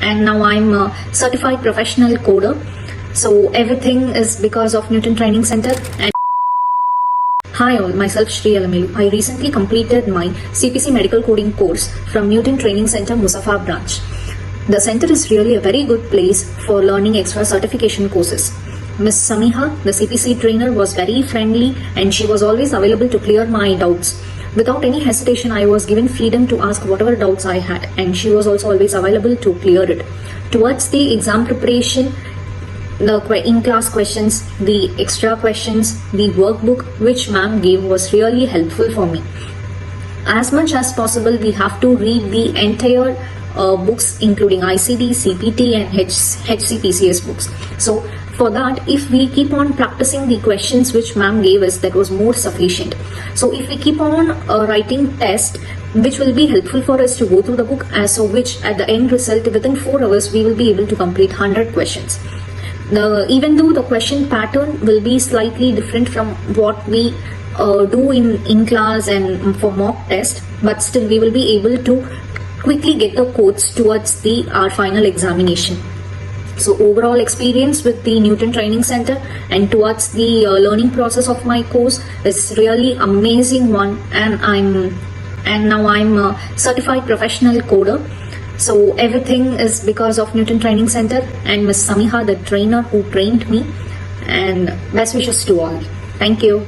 and now I'm a certified professional coder. So everything is because of Newton Training Center. And hi all, myself Shri Alamilu. I recently completed my CPC medical coding course from Newton Training Center, Musafa branch. The center is really a very good place for learning extra certification courses. Miss Samiha, the CPC trainer, was very friendly and she was always available to clear my doubts. Without any hesitation, I was given freedom to ask whatever doubts I had, and she was also always available to clear it. Towards the exam preparation, the in-class questions, the extra questions, the workbook which ma'am gave was really helpful for me. As much as possible, we have to read the entire books, including ICD, CPT and HCPCS books. So for that, if we keep on practicing the questions which ma'am gave us, that was more sufficient. So if we keep on writing tests, which will be helpful for us to go through the book, so which at the end result, within 4 hours, we will be able to complete 100 questions. Even though the question pattern will be slightly different from what we do in class and for mock test, but still we will be able to quickly get the codes towards our final examination. So overall experience with the Newton Training Center and towards the learning process of my course is really amazing one, and now I'm a certified professional coder. So everything is because of Newton Training Center and Miss Samiha, the trainer who trained me, and best wishes to all. Thank you.